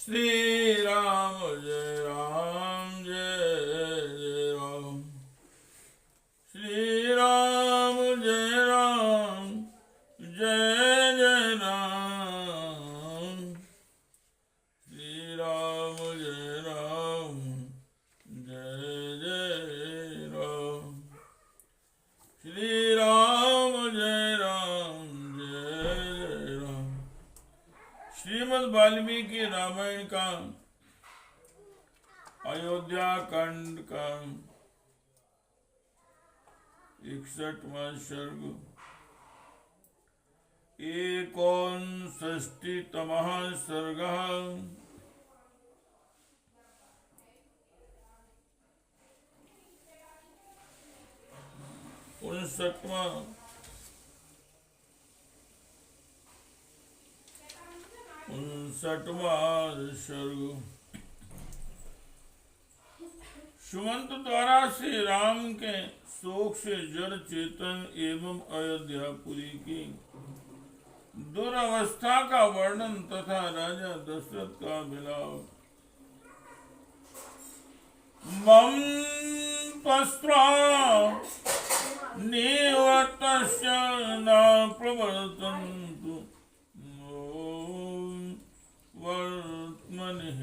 श्री राम जय राम जय जय राम। श्री राम जय राम जय जय राम। श्री राम जय राम जय जय राम। श्री राम जय राम जय जय राम। श्रीमद् वाल्मीकि रामायण का अयोध्या कांड का 61वां सर्ग। 61तमः सर्गः। 59वां सर्ग। सुमंत द्वारा श्री राम के शोक से जड़ चेतन एवं अयोध्यापुरी की दुर्अवस्था का वर्णन तथा राजा दशरथ का विलाप। मम पस्त्रा निवर्तस्य न प्रवर्तन्तु वर्त्मनिः।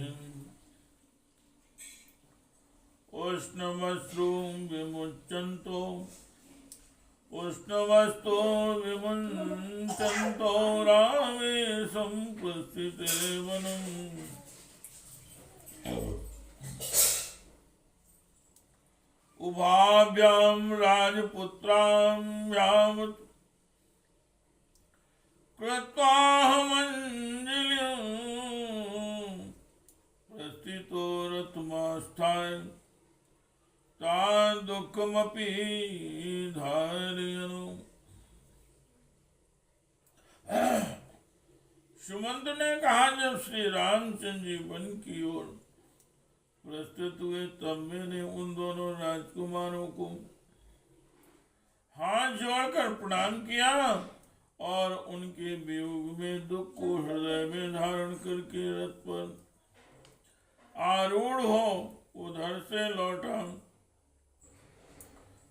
उष्णमश्रु विमुच्यन्तो उष्णवस्तो विमुञ्चन्तो रामे सम्प्रस्थिते वनम्। उभाभ्यां राजपुत्राभ्यां कृत्वाहमञ्जलिं प्रस्थितो रथमास्थाय तान् दुःखमपि धारयन्। सुमंत ने कहा, जब श्री रामचंद्र जी वन की ओर प्रस्तुत हुए तब मैंने उन दोनों राजकुमारों को हाथ जोड़कर प्रणाम किया और उनके वियोग में दुख को हृदय में धारण करके रथ पर आरूढ़ हो उधर से लौटा।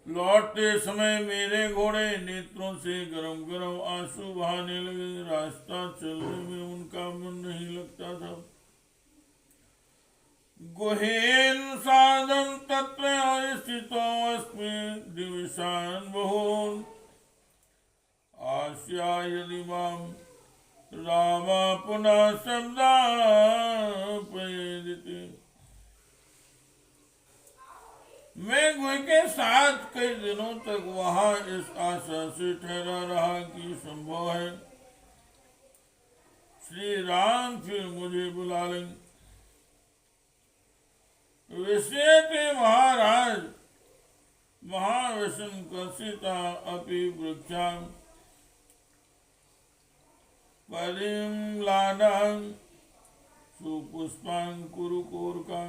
लौटते समय मेरे घोड़े नेत्रों से गरम गरम आंसू बहाने लगे। रास्ता चलने में उनका मन नहीं लगता था। गुहेन साधन तत्र स्थितो अस्मि दिवसान बहुन आस्या यदि माम रामा पुनः शब्दा प्रेरिते। मैं गुहे के साथ कई दिनों तक वहां इस आशा से ठहरा रहा कि संभव है श्री राम फिर मुझे बुला लेंगे। विषय के महाराज महाविष्णु कसिता अपि वृक्षा परिम्लानां सुपुष्पांकुरुकोरका।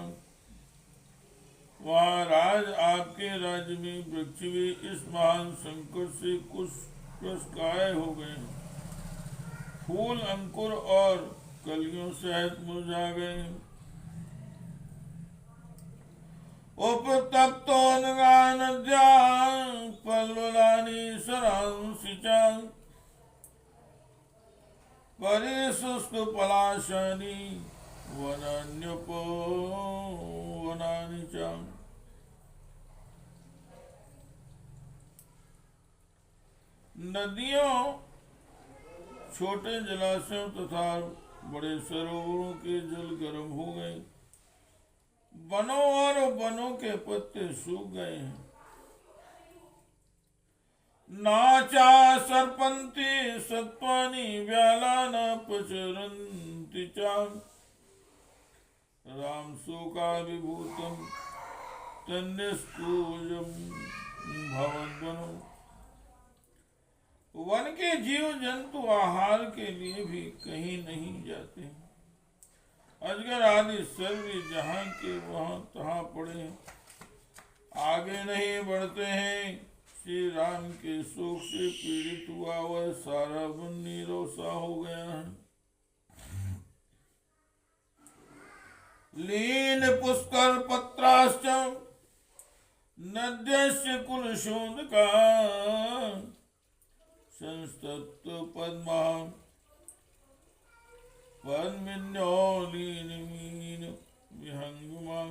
महाराज आपके राज्य में वृक्ष भी इस महान संकट से कुछ काय हो गए। फूल अंकुर और कलियों सहित मुरझा गए। उपतप्तो नद्या पल्वलानि सरांसिचा परिशुष्क पलाशानि वनान्योपवनानि च। नदियों छोटे जलाशयों तथा बड़े सरोवरों के जल गर्म हो गए। वनों और वनों के पत्ते सूख गए हैं। नाचा सर्पन्ति सत्वानि व्यालान प्रचरन्ति च। राम शोका विभूतम तन्निष्कूजम भवद्वनम्। वन के जीव जंतु आहार के लिए भी कहीं नहीं जाते। अजगर आदि सर्व जहां के वहां तहां पड़े आगे नहीं बढ़ते हैं। श्री राम के शोक से पीड़ित हुआ वह सारा वन नीरोसा हो गया है। लीन पुष्कर पत्राश्च नद्यस्य कुलशोदका संस्तप्त पद्मा पद्मिन्योलीन विहंगमा।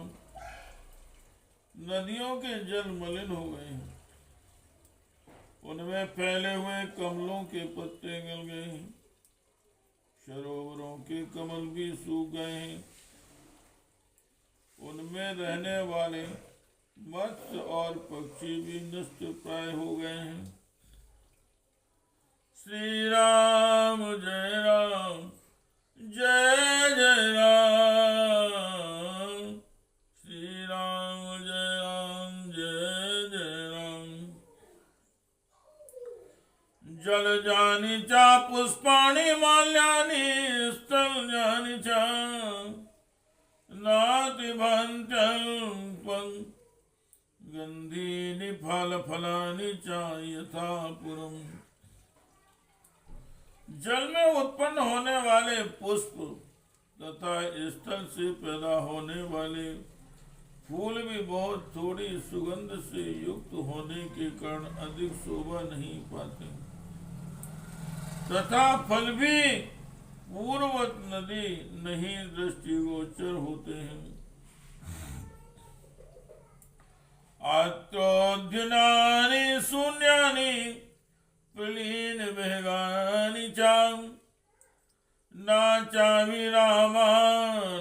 नदियों के जल मलिन हो गए हैं, उनमें फैले हुए कमलों के पत्ते गल गए हैं, सरोवरों के कमल भी सूख गए हैं, उनमें रहने वाले मत्स्य और पक्षी भी नष्ट प्राय हो गए हैं। श्री राम जय राम जय जय राम, श्री राम जय जय राम। जल जानी चा पुष्पाणि माल्यानि स्थल जानी चा नाति भंत्यं गंधीनि फल फलानि चा यथा पुरम्। जल में उत्पन्न होने वाले पुष्प तथा स्थल से पैदा होने वाले फूल भी बहुत थोड़ी सुगंध से युक्त होने के कारण अधिक शोभा नहीं पाते, तथा फल भी पूर्ववत नदी नहीं दृष्टिगोचर होते हैं। आत्योद्यनानि शून्यानि प्रलीन वेगानि चाम ना चावि रामा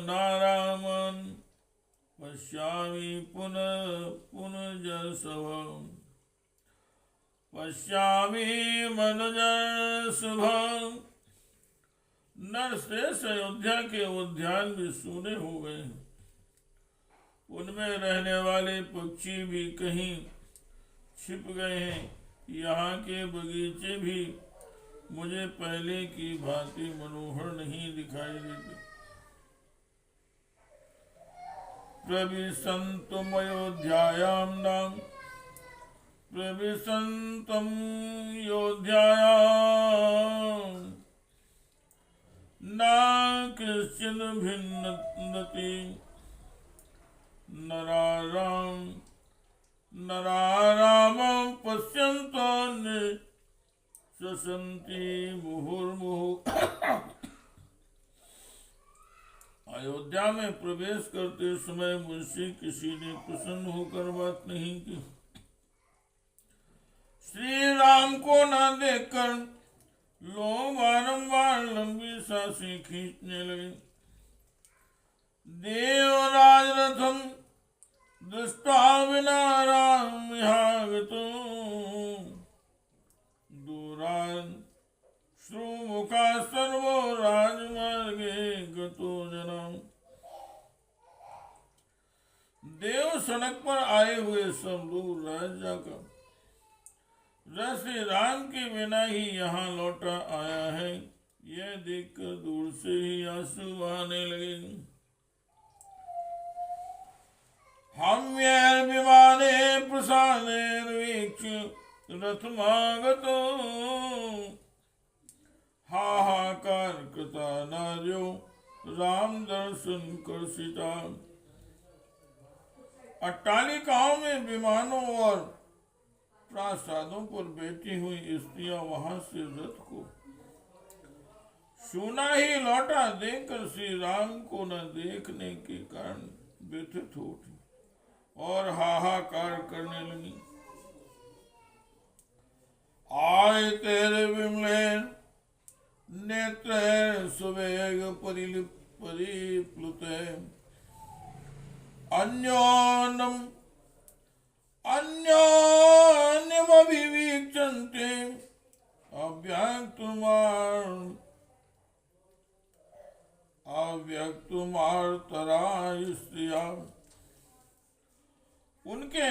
नारामन पश्यामि पुनः पुनर्जसभम् पश्यामि मनुजसभम्। नरश्रेष्ठ अयोध्या के उद्यान भी सूने हो गए, उनमें रहने वाले पक्षी भी कहीं छिप गए हैं। यहाँ के बगीचे भी मुझे पहले की भांति मनोहर नहीं दिखाई देते। प्रविशन्तम् अयोध्यायां नाम प्रविशन्तम् अयोध्यायां न कश्चिन भिन्नति नरारामं पश्यन्तो निशसन्ति मुहुर्मुहुः। अयोध्या में प्रवेश करते समय मुझसे किसी ने प्रसन्न होकर बात नहीं की। श्री राम को न देखकर लोग बारंबार लंबी सांसें खींचने लगे। देवराज रथम दृष्टा विना राम विहागतो दूरान श्रुमुखा सर्वो राजमार्गे गतो जनम। देव सड़क पर आए हुए सब लोग राजा का श्री राम के बिना ही यहाँ लौटा आया है, यह देखकर दूर से ही आंसू बहाने लगे। हम विमाने प्रसादेर्वीक्ष्य रथमागतो हाहाकार कृता नार्यो राम दर्शन कर्षिता। अट्टालिकाओं में विमानों और प्रासादों पर बैठी हुई स्त्रियां वहां से रथ को सुना ही लौटा देखकर श्री राम को न देखने के कारण व्यथित हो उठी और हाहाकार करने लगी। आय तेरे विमले नेत्र सुवेग परिप्लुते अन्योन्यमभिवीक्षन्ते अव्यक्तुमार्तराय स्त्रिया। उनके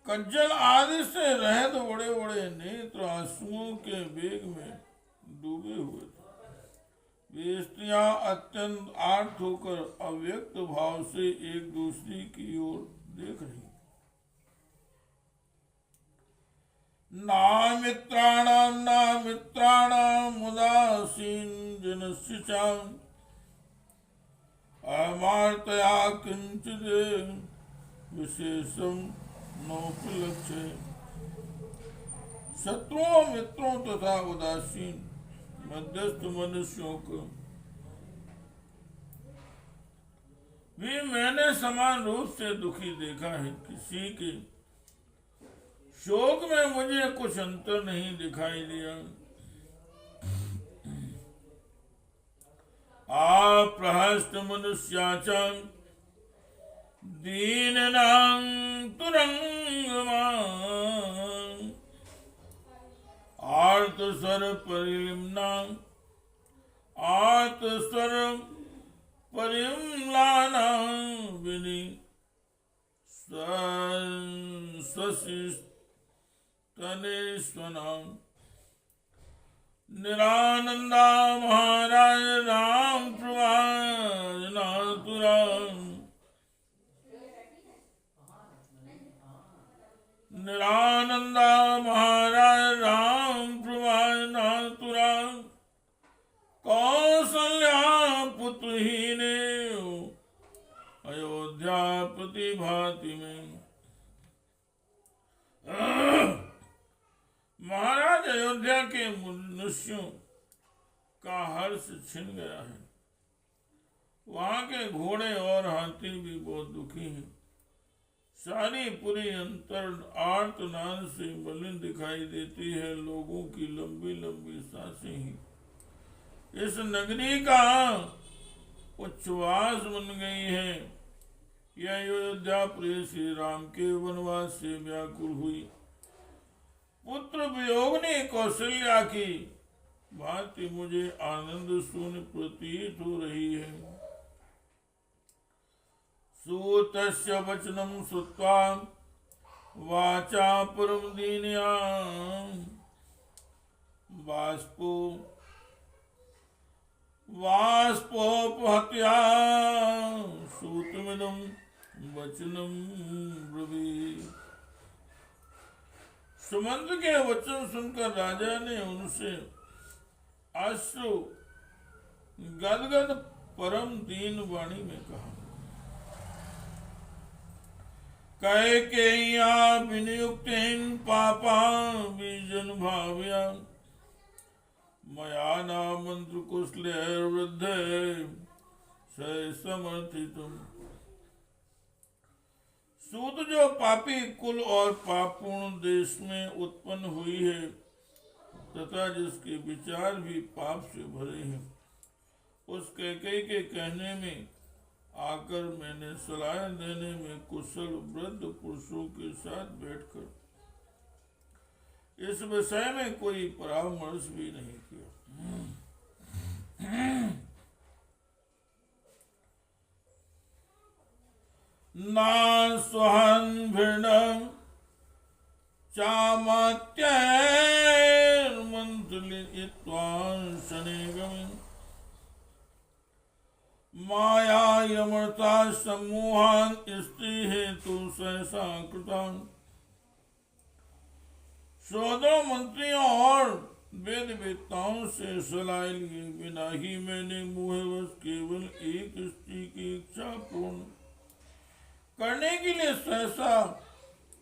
कज्जल आदि से रहित बड़े बड़े नेत्र आंसुओं के वेग में डूबे हुए थे। वे स्त्रियां अत्यंत आर्त होकर अव्यक्त भाव से एक दूसरी की ओर देख रही। नामित्राणाम् उदासीन जनस्य च अमार्तया किंचिद विशेषम नोपलक्ष्य। शत्रुओं मित्रों तथा उदासीन मध्यस्थ मनुष्यों को भी मैंने समान रूप से दुखी देखा है। किसी के शोक में मुझे कुछ अंतर नहीं दिखाई दिया। आप्रहस्त मनुष्याचं दीननां तुरंगमां आर्तस्वर परिलिम्नां आर्तस्वर परिम्लानां विनि स्वशिस्तनेश्वनां निरानंदा महाराज राम प्रवाजनातुरां निरानंदा महाराज राम प्रवाजनातुरां कौसल्या पुत्रहीने अयोध्या प्रतिभाति में। महाराज अयोध्या के मनुष्यों का हर्ष छिन गया है। वहां के घोड़े और हाथी भी बहुत दुखी हैं। सारी पूरी अंतर आर्तनाद से मलिन दिखाई देती है। लोगों की लंबी लंबी सांसें ही इस नगरी का उच्छ्वास बन गई है। यह अयोध्या प्रिय श्री राम के वनवास से व्याकुल हुई पुत्र वियोग ने कौशल्या की भांति मुझे आनंद शून्य प्रतीत हो रही है। सूतस्य वचनं श्रुत्वा वाचा परम दीनया बाष्पोपहत्या सूतमिदं वचनं ब्रवीत्। सुमंत के वचन सुनकर राजा ने उनसे अश्रु गदगद परम दीन वाणी में कहा, कैकेय्या विनियुक्तेन पापा बीजन भाव्या मया न मंत्र कुशलैर्वृद्धे समर्थितुम्। सूत जो पापी कुल और पापूर्ण देश में उत्पन्न हुई है तथा जिसके विचार भी पाप से भरे हैं, उस कैकेयी के कहने में आकर मैंने सलाह देने में कुशल वृद्ध पुरुषों के साथ बैठकर इस विषय में कोई परामर्श भी नहीं किया। ना स्वहन् चामात्यैर्मन्त्रित्वा शनेगमिन् माया यमर्ता सम्मोहान् स्त्री हेतु सहसा कृतान्। सौदों मंत्रियों और वेद वेत्ताओं से सलाह लिए बिना ही मैंने मुहवश केवल एक स्त्री की इच्छा पूर्ण करने के लिए सहसा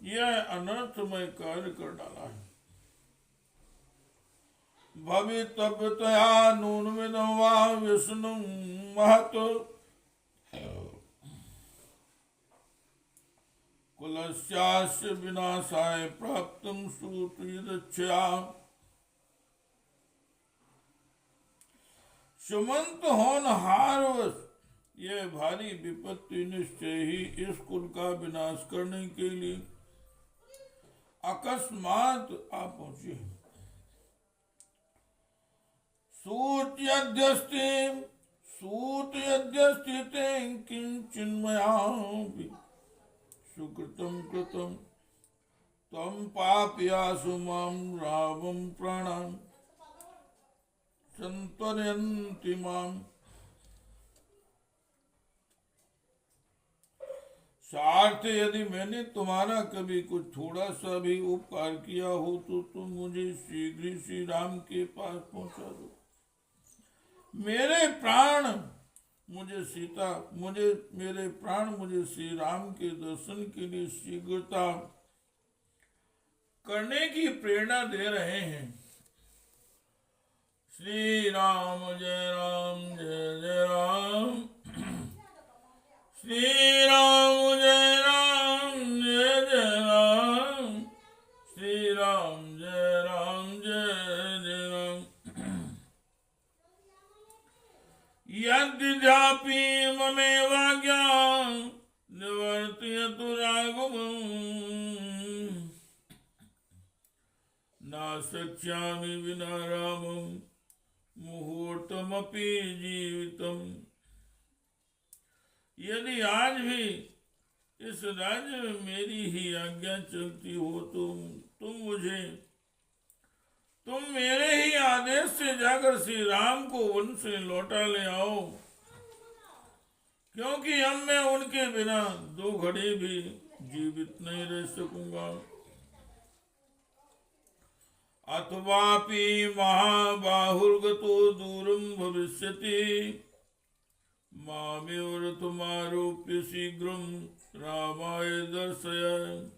यह अनर्थमय कार्य कर डाला है। भवितव्यतया नूनमिदं वा विष्णुं महत् कुलस्यास्य विनाशाय प्राप्तुं सूतयदच्छया। सुमंत होनहारवश यह भारी विपत्ति निश्चय ही इस कुल का विनाश करने के लिए अकस्मात आ पहुंची। सूतयद्यस्ति किंचिन्मयापि सुकृतं कृतं तं पापयासु मां रावं प्राणान् संतरयन्ति माम्। सार्थ यदि मैंने तुम्हारा कभी कुछ थोड़ा सा भी उपकार किया हो तो तुम मुझे शीघ्र ही श्री राम के पास पहुंचा दो। मेरे प्राण मुझे श्री राम के दर्शन के लिए शीघ्रता करने की प्रेरणा दे रहे हैं। श्री राम जय राम जय जय राम। श्री राम जय राम जय जय राम। श्री राम जय राम जय जय राम। यद्यपि ममेवाज्ञा निवर्तयतु राघवम् न शक्ष्यामि विना रामम् मुहूर्तमपि जीवितम्। यदि आज भी इस राज्य में मेरी ही आज्ञा चलती हो तो तुम मेरे ही आदेश से जाकर श्री राम को वन से लौटा ले आओ, क्योंकि अब मैं उनके बिना 2 घड़ी भी जीवित नहीं रह सकूंगा। अथवापि महाबाहुर्गतो दूरम भविष्यति मामेव रथमारोप्य शीघ्रम रामाय दर्शय।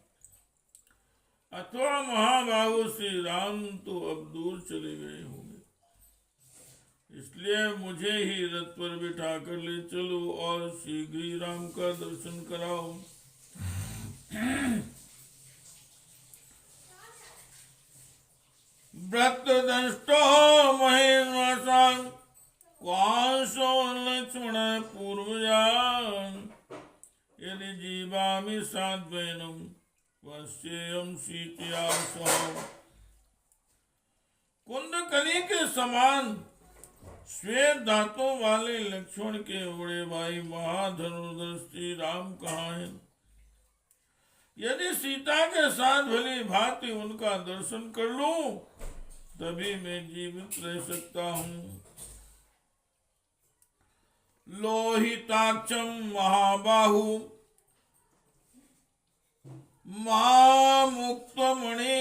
अथवा महाबाहु श्री राम तो अब दूर चले गए होंगे, इसलिए मुझे ही रथ पर बिठा कर ले चलो और शीघ्र ही राम का दर्शन कराओ। व्रतदंष्टो महेश्वरं वांसो लक्ष्मण पूर्वजान् यदि जीवामि साद्वैनम् वश्येयं सीतया सह। कुंदकली के समान श्वेत दांतों वाले लक्ष्मण के बड़े भाई महाधनुर्धर श्री राम कहाँ हैं? यदि सीता के साथ भली भांति उनका दर्शन कर लूं तभी मैं जीवित रह सकता हूँ। लोहिताक्षम महाबाहु मुक्तमणि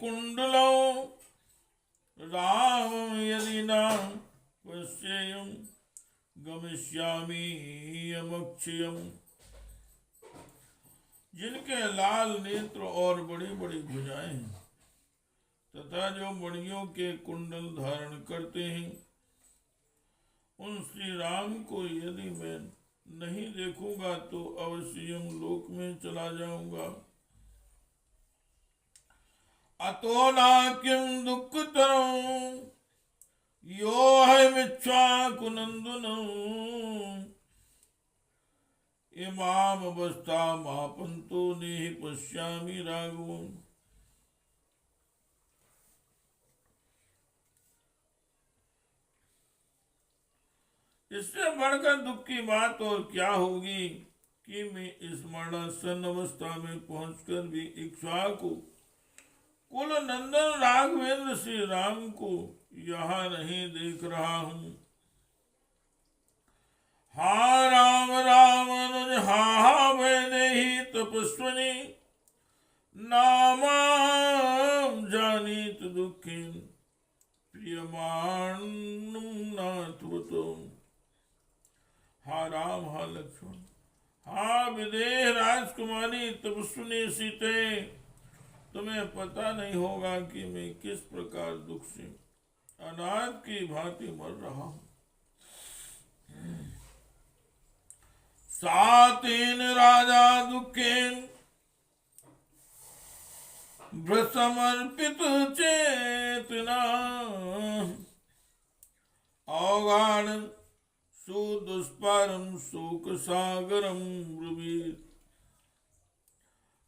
कुंडलो राम यदि न पश्येयं गमिष्यामि यमक्षयम्। जिनके लाल नेत्र और बड़ी बड़ी भुजाएं हैं तथा जो मणियों के कुंडल धारण करते हैं, उन श्री राम को यदि मैं नहीं देखूंगा तो अवश्य लोक में चला जाऊंगा। अतो न किं दुःखतरं यो हयमिच्छाकुनन्दनं इमामवस्थामापन्तो नेहि पश्यामि राघवम्। इससे बढ़कर दुख की बात और क्या होगी कि मैं इस मरणासन अवस्था में पहुंचकर भी इक्ष्वाकु कुल नंदन राघवेंद्र श्री राम को यहाँ नहीं देख रहा हूँ। हा राम राम अनुज हा मैंने ही तपस्वनी नामाम जानीत दुखिन प्रियमाण नाथ तुम। हा राम हा लक्ष्मण हा विदेह राजकुमारी तपस्विनी सीते, तुम्हें पता नहीं होगा कि मैं किस प्रकार दुख से अनाथ की भांति मर रहा हूं। सातेन राजा दुखेन भ्रसमर्पित चेतना अवगाढ़ सुदुष्पारम शोक सागरम ब्रुवीर।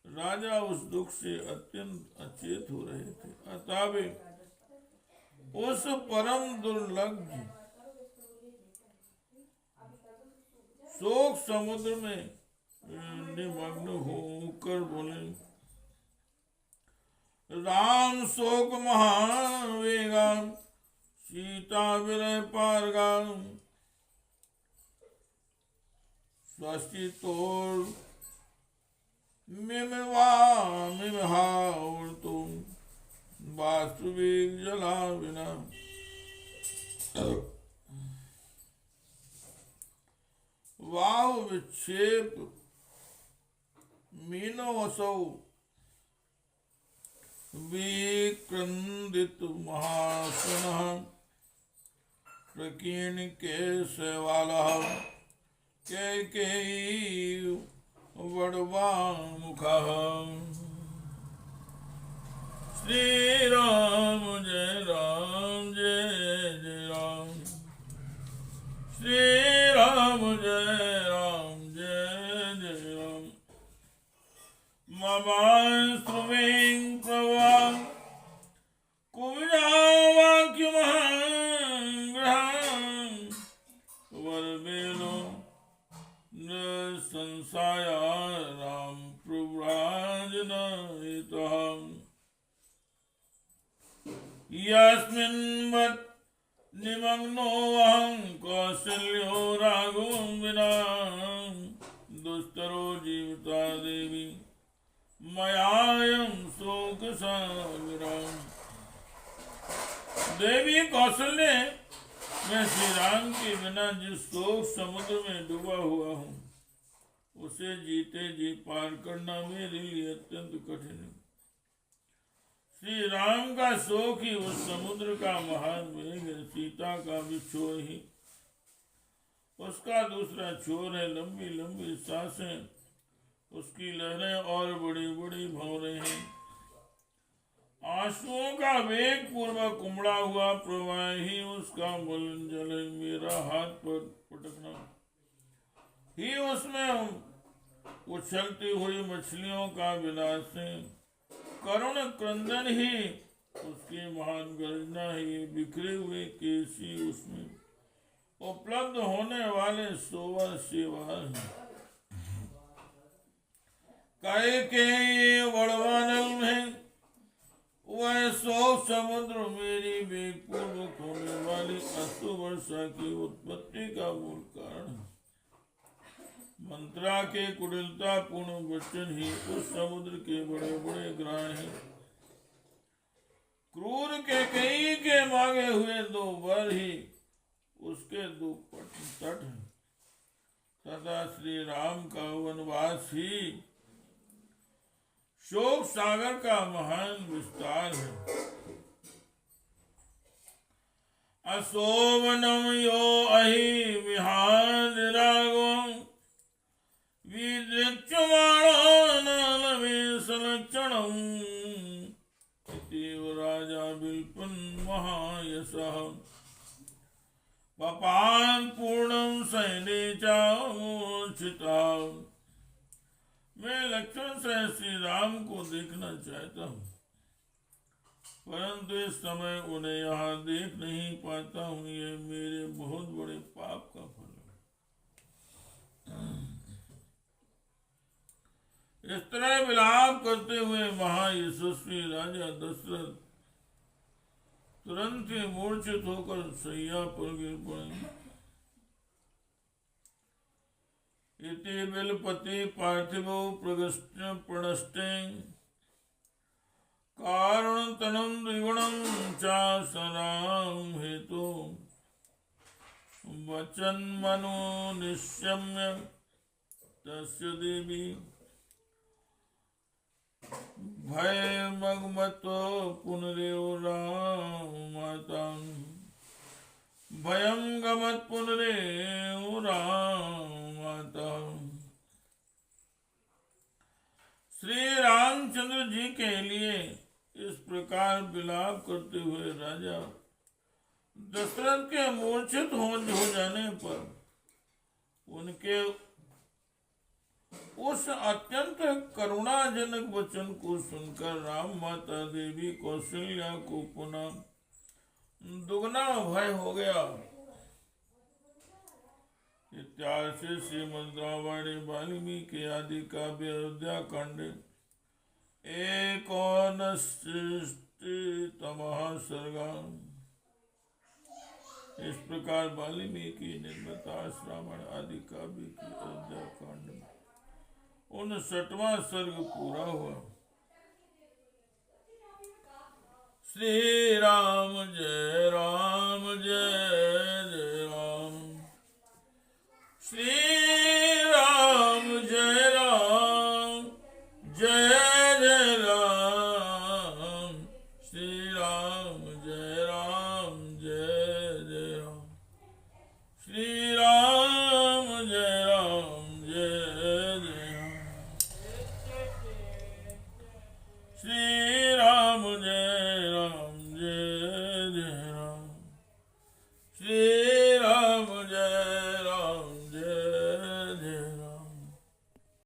राजा उस दुख से अत्यंत अचेत हो रहे थे, अतः वे उस परम दुर्लभ शोक समुद्र में निमग्न होकर बोले, राम शोक महावेगा सीता विरह पारगा स्वस्ति तोर मिमहावृतो वास्तविक जला विना वाव विक्षेप मीनोऽसौ विक्रंदित महासनः प्रकीर्ण केशवालः कैकेयी वडवा मुखः। श्री राम जय राम जय जय राम। श्री राम जय राम जय जय राम। ममांस्त्रुमें प्रवां कुब्जावाक्यमहंग्रहं वरवेलो संसाया राम प्रव्राजनहितः। यस्मिन् वत् निमग्नोऽहं कौसल्यो राघवं विना दुस्तरो जीविता देवी मयायं शोकसागरम्। देवी कौशल्य, मैं श्री राम के बिना जिस शोक समुद्र में डूबा हुआ हूँ उसे जीते जी पार करना मेरे लिए अत्यंत कठिन है। श्री राम का शोक ही उस समुद्र का महान वेग है। सीता का भी छोर ही उसका दूसरा छोर है। लंबी लंबी सांसें उसकी लहरें और बड़ी बड़ी भंवरें हैं। आंसुओं का वेग पूर्वक उमड़ा हुआ प्रवाह ही उसका मलिन जल है। मेरा हाथ पर पटकना ही उसमें उछलती हुई मछलियों का विलास है। करुण क्रंदन ही उसकी महान गर्जना है। बिखरे हुए केसी उसमें उपलब्ध होने वाले सोवा सेवा है। कैकेयी वड़वानल में वह शोक समुद्र मेरी वेगपूर्वक होने वाली अश्रु वर्षा की उत्पत्ति का मूल कारण है। मंत्रा के कुटिलता पूर्ण वचन ही उस समुद्र के बड़े बड़े ग्राण हैं। क्रूर कैकेयी के मांगे हुए दो वर ही उसके दो तट हैं तथा श्री राम का वनवास ही शोक सागर का महान विस्तार है। असोवनम यो अहि विहार रागम विद्युच्यमाणनलवेशलक्षणम् इतीव राजा विल्पन महायशः पपान पूर्णं सैने चामूर्छिता। मैं लक्ष्मण से श्री राम को देखना चाहता हूँ परंतु इस समय उन्हें यहाँ देख नहीं पाता हूँ। ये मेरे बहुत बड़े पाप का फल है। इस तरह विलाप करते हुए महायशस्वी राजा दशरथ तुरंत ही मूर्छित होकर शैया पर गिर पड़े। इति बिलपति पार्थिवो प्रणष्टे कारण तनम द्विगुणं चा सराम हेतु वचन मनो निश्यम्य तस्य देवी भय मगमतो पुनरेव राम माता भयं गमत पुनरेव राम माता। श्री रामचंद्र जी के लिए इस प्रकार विलाप करते हुए राजा दशरथ के मूर्छित हो जाने पर उनके उस अत्यंत करुणाजनक वचन को सुनकर राम माता देवी कौशल्या को पुनः दुगना भय हो गया। इत्यादि श्रीमद् रामायणे वाल्मीकि आदि काव्य अयोध्या कांड एकोनषष्टितमः सर्गा। इस प्रकार वाल्मीकि निर्मित रामायण आदि काव्य की अयोध्या कांड में 59वां सर्ग पूरा हुआ। श्री राम जय राम, जय जय राम। श्री